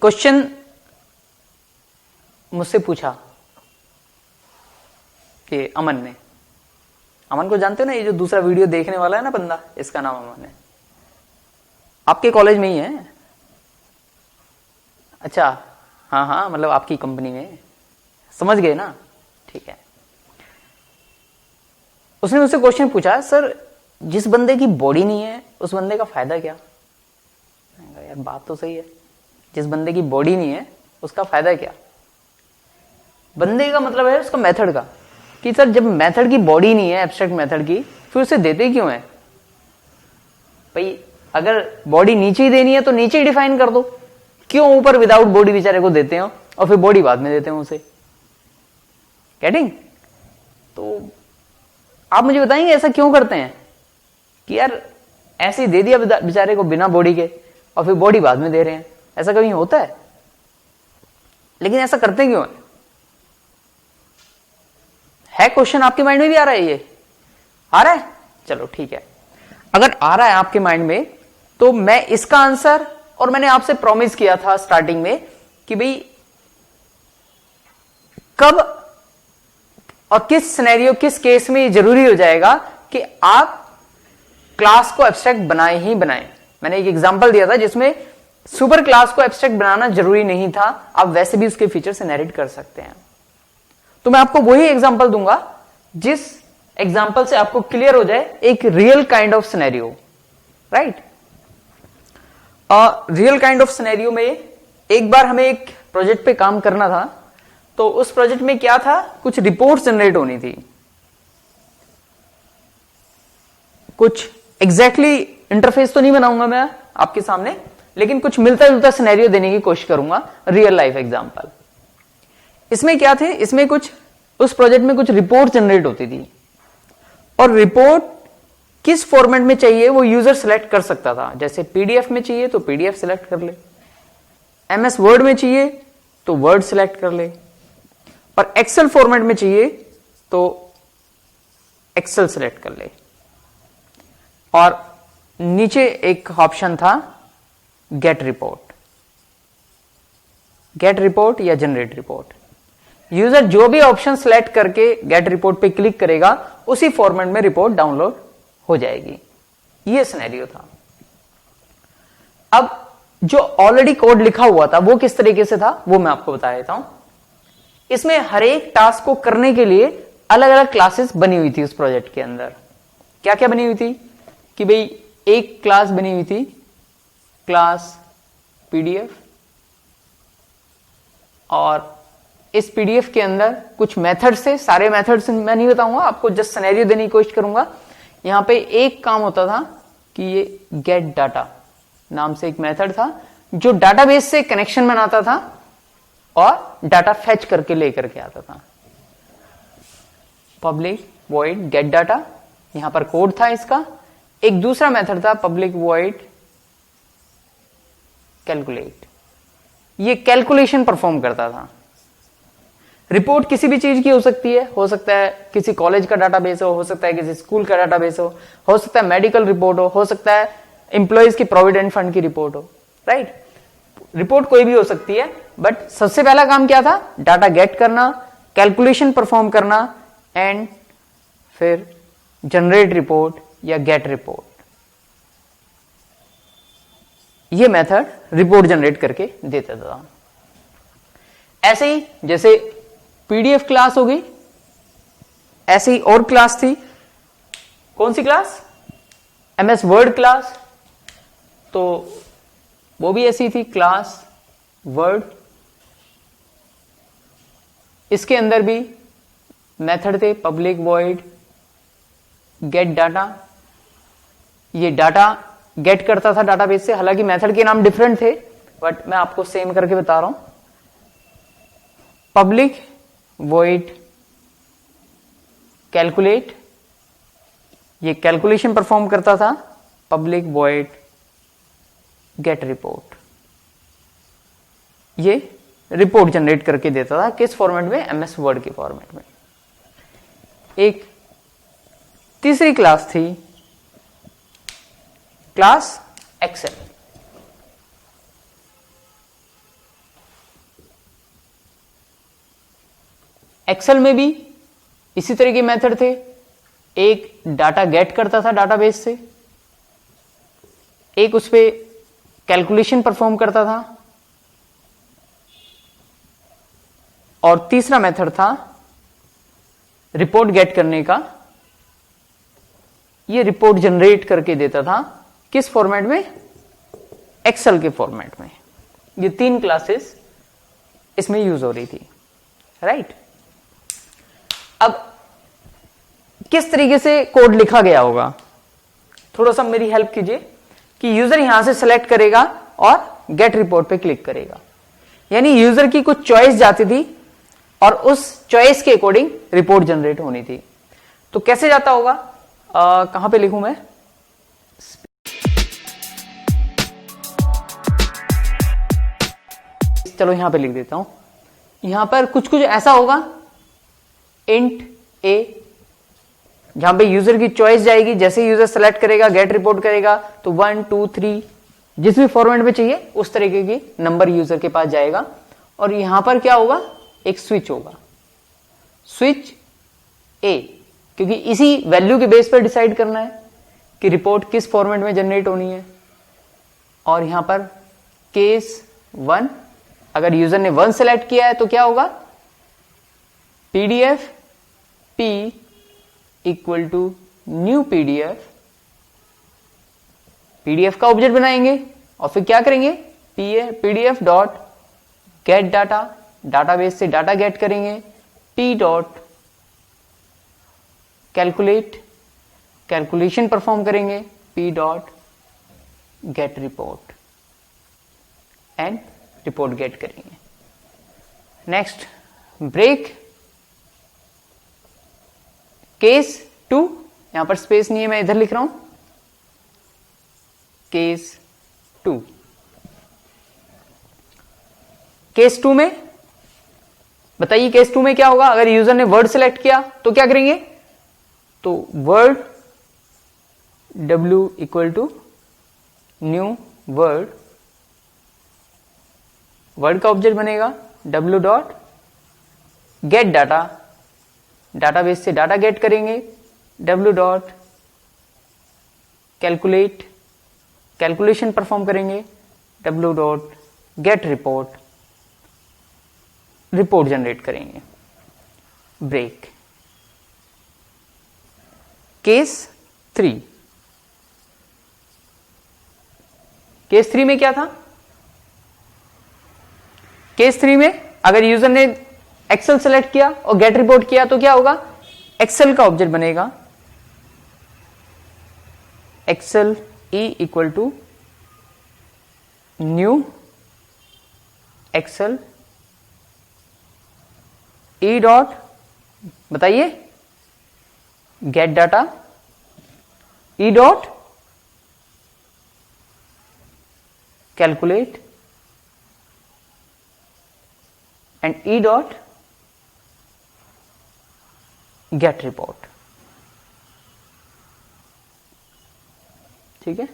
Question मुझसे पूछा कि अमन को जानते हो ना, ये जो दूसरा वीडियो देखने वाला है ना बंदा, इसका नाम अमन है, आपके कॉलेज में ही है। अच्छा, हाँ हाँ, मतलब आपकी कंपनी में, समझ गए ना, ठीक है। उसने मुझसे क्वेश्चन पूछा, सर जिस बंदे की बॉडी नहीं है उस बंदे का फायदा क्या? यार बात तो सही है, जिस बंदे की बॉडी नहीं है उसका फायदा क्या? बंदे का मतलब है उसका मेथड का, कि सर जब मेथड की बॉडी नहीं है, एब्स्ट्रैक्ट मेथड की, फिर उसे देते क्यों है? भाई अगर बॉडी नीचे ही देनी है तो नीचे ही डिफाइन कर दो, क्यों ऊपर विदाउट बॉडी बेचारे को देते हो और फिर बॉडी बाद में देते हो उसे? गेटिंग? तो आप मुझे बताएंगे ऐसा क्यों करते हैं कि यार ऐसे ही दे दिया बेचारे को बिना बॉडी के और फिर बॉडी बाद में दे रहे हैं? ऐसा कभी होता है? लेकिन ऐसा करते क्यों है क्वेश्चन आपके माइंड में भी आ रहा है? ये आ रहा है? चलो ठीक है, अगर आ रहा है आपके माइंड में तो मैं इसका आंसर, और मैंने आपसे प्रॉमिस किया था स्टार्टिंग में कि भाई कब और किस सिनेरियो, किस केस में ये जरूरी हो जाएगा कि आप क्लास को एब्स्ट्रैक्ट बनाए ही बनाए। मैंने एक एग्जांपल दिया था जिसमें सुपर क्लास को एब्स्ट्रैक्ट बनाना जरूरी नहीं था, आप वैसे भी उसके फीचर्स इनहेरिट कर सकते हैं। तो मैं आपको वही एग्जांपल दूंगा जिस एग्जांपल से आपको क्लियर हो जाए एक real kind of scenario, right? Real kind of scenario में एक बार हमें एक प्रोजेक्ट पे काम करना था, तो उस प्रोजेक्ट में क्या था, कुछ रिपोर्ट्स जनरेट होनी थी, कुछ एग्जैक्टली इंटरफेस तो नहीं बनाऊंगा मैं आपके सामने, लेकिन कुछ मिलता जुलता सिनेरियो देने की कोशिश करूंगा, रियल लाइफ एग्जांपल। इसमें क्या थे, इसमें कुछ उस प्रोजेक्ट में कुछ रिपोर्ट जनरेट होती थी, और रिपोर्ट किस फॉर्मेट में चाहिए वो यूजर सिलेक्ट कर सकता था। जैसे पीडीएफ में चाहिए तो पीडीएफ सिलेक्ट कर ले, एमएस वर्ड में चाहिए तो वर्ड सिलेक्ट कर ले, और एक्सेल फॉर्मेट में चाहिए तो एक्सेल सिलेक्ट कर ले। और नीचे एक ऑप्शन था गेट रिपोर्ट या जनरेट रिपोर्ट। यूजर जो भी ऑप्शन सिलेक्ट करके गेट रिपोर्ट पे क्लिक करेगा उसी फॉर्मेट में रिपोर्ट डाउनलोड हो जाएगी। ये सिनेरियो था। अब जो ऑलरेडी कोड लिखा हुआ था वो किस तरीके से था वो मैं आपको बता देता हूं। इसमें हर एक टास्क को करने के लिए अलग अलग क्लासेस बनी हुई थी उस प्रोजेक्ट के अंदर। क्या क्या बनी हुई थी कि भाई एक क्लास बनी हुई थी क्लास पीडीएफ, और इस पीडीएफ के अंदर कुछ मेथड्स थे। सारे मेथड्स मैं नहीं बताऊंगा, आपको जस्ट सिनेरियो देने की कोशिश करूंगा। यहां पे एक काम होता था कि ये गेट डाटा नाम से एक मेथड था जो डाटाबेस से कनेक्शन बनाता था और डाटा फेच करके लेकर के आता था। पब्लिक वॉइड गेट डाटा, यहां पर कोड था इसका। एक दूसरा मेथड था पब्लिक वॉइड कैलकुलेट, ये कैलकुलेशन परफॉर्म करता था। रिपोर्ट किसी भी चीज की हो सकती है, हो सकता है किसी कॉलेज का डाटाबेस हो सकता है किसी स्कूल का डाटाबेस हो सकता है मेडिकल रिपोर्ट हो सकता है एम्प्लॉयज की प्रोविडेंट फंड की रिपोर्ट हो, राइट? रिपोर्ट कोई भी हो सकती है, बट सबसे पहला काम क्या था, डाटा गेट करना, कैलकुलेशन परफॉर्म करना, एंड फिर जनरेट रिपोर्ट या गेट रिपोर्ट। ये मेथड रिपोर्ट जनरेट करके देता था। ऐसे ही जैसे पीडीएफ क्लास होगी, ऐसे ही और क्लास थी। कौन सी क्लास? MS word class. तो वो भी ऐसी थी क्लास वर्ड। इसके अंदर भी मेथड थे पब्लिक वॉइड गेट डाटा। ये डाटा गेट करता था डाटाबेस से, हालांकि मेथड के नाम डिफरेंट थे बट मैं आपको सेम करके बता रहा हूं। पब्लिक वॉइड कैलकुलेट, ये कैलकुलेशन परफॉर्म करता था। पब्लिक वॉइड गेट रिपोर्ट, ये रिपोर्ट जनरेट करके देता था। किस फॉर्मेट में? एमएस वर्ड के फॉर्मेट में। एक तीसरी क्लास थी क्लास एक्सेल। एक्सेल में भी इसी तरह के मेथड थे। एक डाटा गेट करता था डाटाबेस से, एक उस पे कैलकुलेशन परफॉर्म करता था, और तीसरा मेथड था रिपोर्ट गेट करने का। ये रिपोर्ट जनरेट करके देता था किस फॉर्मेट में? एक्सेल के फॉर्मेट में। ये 3 क्लासेस इसमें यूज हो रही थी, राइट। अब किस तरीके से कोड लिखा गया होगा, थोड़ा सा मेरी हेल्प कीजिए कि यूजर यहां से सिलेक्ट करेगा और गेट रिपोर्ट पे क्लिक करेगा, यानी यूजर की कुछ चॉइस जाती थी और उस चॉइस के अकॉर्डिंग रिपोर्ट जनरेट होनी थी। तो कैसे जाता होगा, कहां पे लिखूं मैं? चलो यहां पे लिख देता हूं। यहां पर कुछ कुछ ऐसा होगा, इंट ए, जहां पे यूजर की चॉइस जाएगी। जैसे यूजर सेलेक्ट करेगा, गेट रिपोर्ट करेगा, तो 1 2 3 जिस भी फॉर्मेट में चाहिए उस तरीके की नंबर यूजर के पास जाएगा। और यहां पर क्या होगा, एक स्विच होगा, स्विच ए, क्योंकि इसी वैल्यू के बेस पर डिसाइड करना है कि रिपोर्ट किस फॉर्मेट में जनरेट होनी है। और यहां पर केस 1, अगर यूजर ने 1 सेलेक्ट किया है तो क्या होगा, PDF P equal to new PDF, PDF का ऑब्जेक्ट बनाएंगे और फिर क्या करेंगे, PDF dot get data, database से डाटा गेट करेंगे, P dot calculate, calculation perform करेंगे, P dot get report and report get करेंगे। नेक्स्ट ब्रेक, केस 2, यहां पर स्पेस नहीं है, मैं इधर लिख रहा हूं, केस 2। केस 2 में बताइए, केस 2 में क्या होगा, अगर यूजर ने वर्ड सिलेक्ट किया तो क्या करेंगे, तो word w equal to new word, word का ऑब्जेक्ट बनेगा, w dot get data, database से डाटा गेट करेंगे, w dot calculate, calculation perform करेंगे, w dot get report, report generate करेंगे। ब्रेक, केस 3, केस 3 में क्या था, केस 3 में अगर यूजर ने एक्सेल सेलेक्ट किया और गेट रिपोर्ट किया तो क्या होगा, एक्सेल का ऑब्जेक्ट बनेगा, Excel E equal to new Excel E dot, बताइए, get data, E dot calculate and E dot get report. ठीक है,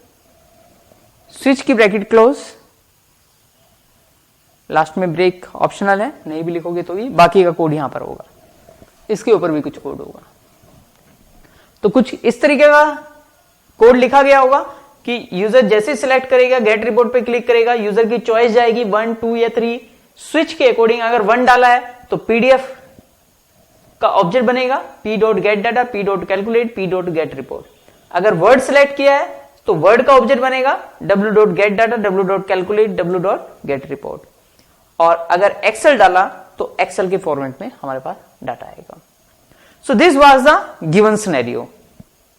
स्विच की ब्रैकेट क्लोज, लास्ट में ब्रेक ऑप्शनल है, नहीं भी लिखोगे तो भी, बाकी का कोड यहां पर होगा, इसके ऊपर भी कुछ कोड होगा। तो कुछ इस तरीके का कोड लिखा गया होगा कि यूजर जैसे सिलेक्ट करेगा, गेट रिपोर्ट पे क्लिक करेगा, यूजर की चॉइस जाएगी 1 2 या 3, स्विच के अकॉर्डिंग अगर 1 डाला है तो पीडीएफ का ऑब्जेक्ट बनेगा, P dot get data, P dot calculate, P dot get report. अगर वर्ड सिलेक्ट किया है तो वर्ड का ऑब्जेक्ट बनेगा, W dot get data, W dot calculate, W dot get report. और अगर एक्सेल डाला तो एक्सेल के फॉर्मेट में हमारे पास डाटा आएगा। So this was the given scenario.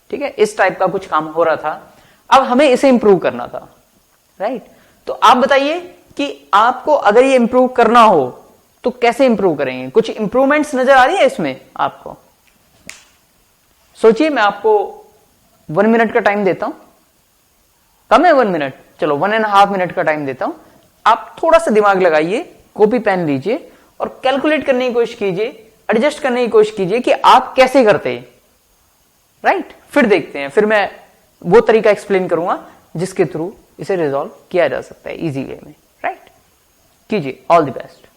ठीक है, इस टाइप का कुछ काम हो रहा था, अब हमें इसे इंप्रूव करना था, राइट। तो आप बताइए कि आपको अगर ये इंप्रूव करना हो तो कैसे इंप्रूव करेंगे, कुछ इंप्रूवमेंट्स नजर आ रही है इसमें आपको? सोचिए, मैं आपको 1 मिनट का टाइम देता हूं, कम है 1 मिनट, चलो 1.5 मिनट का टाइम देता हूं। आप थोड़ा सा दिमाग लगाइए, कॉपी पेन लीजिए और कैलकुलेट करने की कोशिश कीजिए, एडजस्ट करने की कोशिश कीजिए कि आप कैसे करते हैं, राइट। फिर देखते हैं, फिर मैं वो तरीका एक्सप्लेन करूंगा जिसके थ्रू इसे रिजॉल्व किया जा सकता है इजी वे में, राइट। कीजिए, all the best.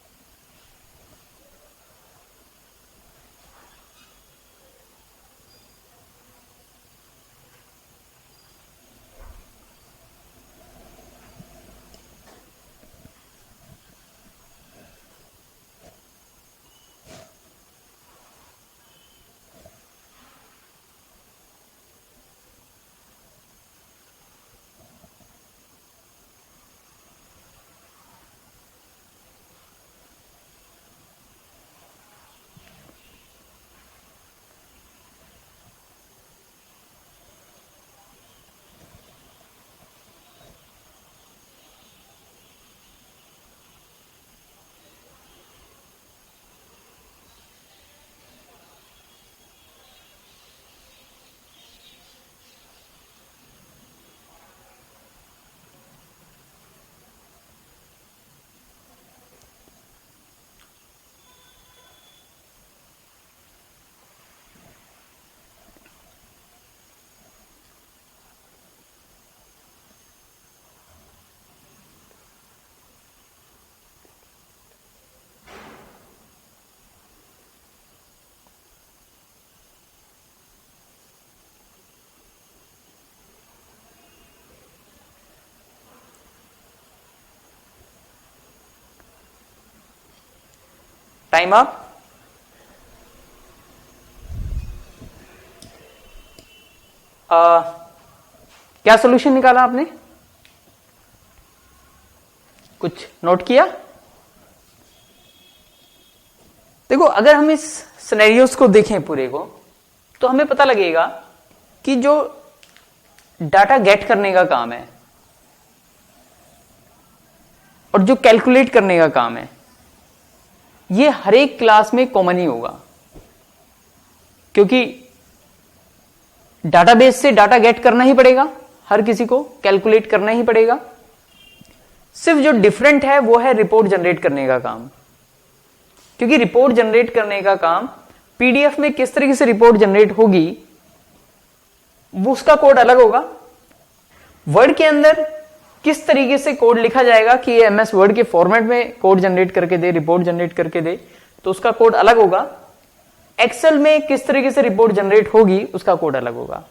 Time up. क्या सॉल्यूशन निकाला आपने? कुछ नोट किया? देखो, अगर हम इस सिनेरियोस को देखें पूरे को, तो हमें पता लगेगा कि जो डाटा गेट करने का काम है और जो कैलकुलेट करने का काम है, ये हर एक क्लास में कॉमन ही होगा, क्योंकि डाटाबेस से डाटा गेट करना ही पड़ेगा, हर किसी को कैलकुलेट करना ही पड़ेगा। सिर्फ जो डिफरेंट है वो है रिपोर्ट जनरेट करने का काम, क्योंकि रिपोर्ट जनरेट करने का काम पीडीएफ में किस तरीके से रिपोर्ट जनरेट होगी वो उसका कोड अलग होगा। वर्ड के अंदर किस तरीके से कोड लिखा जाएगा कि ये एमएस वर्ड के फॉर्मेट में कोड जनरेट करके दे, रिपोर्ट जनरेट करके दे, तो उसका कोड अलग होगा। एक्सेल में किस तरीके से रिपोर्ट जनरेट होगी उसका कोड अलग होगा।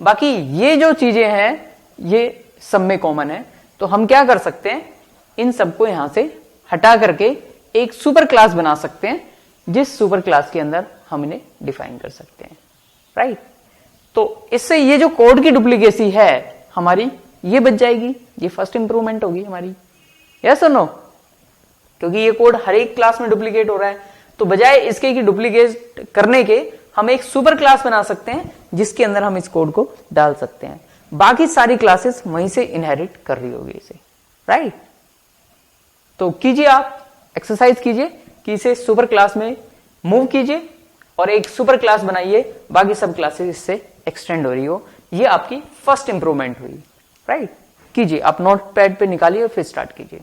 बाकी ये जो चीजें हैं ये सब में कॉमन है। तो हम क्या कर सकते हैं, इन सबको यहां से हटा करके एक सुपर क्लास बना सकते हैं, जिस सुपर क्लास के अंदर हम इन्हें डिफाइन कर सकते हैं, राइट। तो इससे ये जो कोड की डुप्लीकेसी है हमारी, ये बच जाएगी। ये फर्स्ट इंप्रूवमेंट होगी हमारी, यस और नो? क्योंकि ये कोड हर एक क्लास में डुप्लीकेट हो रहा है, तो बजाय इसके कि डुप्लीकेट करने के हम एक सुपर क्लास बना सकते हैं जिसके अंदर हम इस कोड को डाल सकते हैं। बाकी सारी क्लासेस वहीं से इनहेरिट कर रही होगी इसे, राइट। तो कीजिए, आप एक्सरसाइज कीजिए कि इसे सुपर क्लास में मूव कीजिए और एक सुपर क्लास बनाइए, बाकी सब क्लासेस इससे एक्सटेंड हो रही हो। ये आपकी फर्स्ट इंप्रूवमेंट हुई, राइट। कीजिए, आप नोटपैड पे निकालिए और फिर स्टार्ट कीजिए।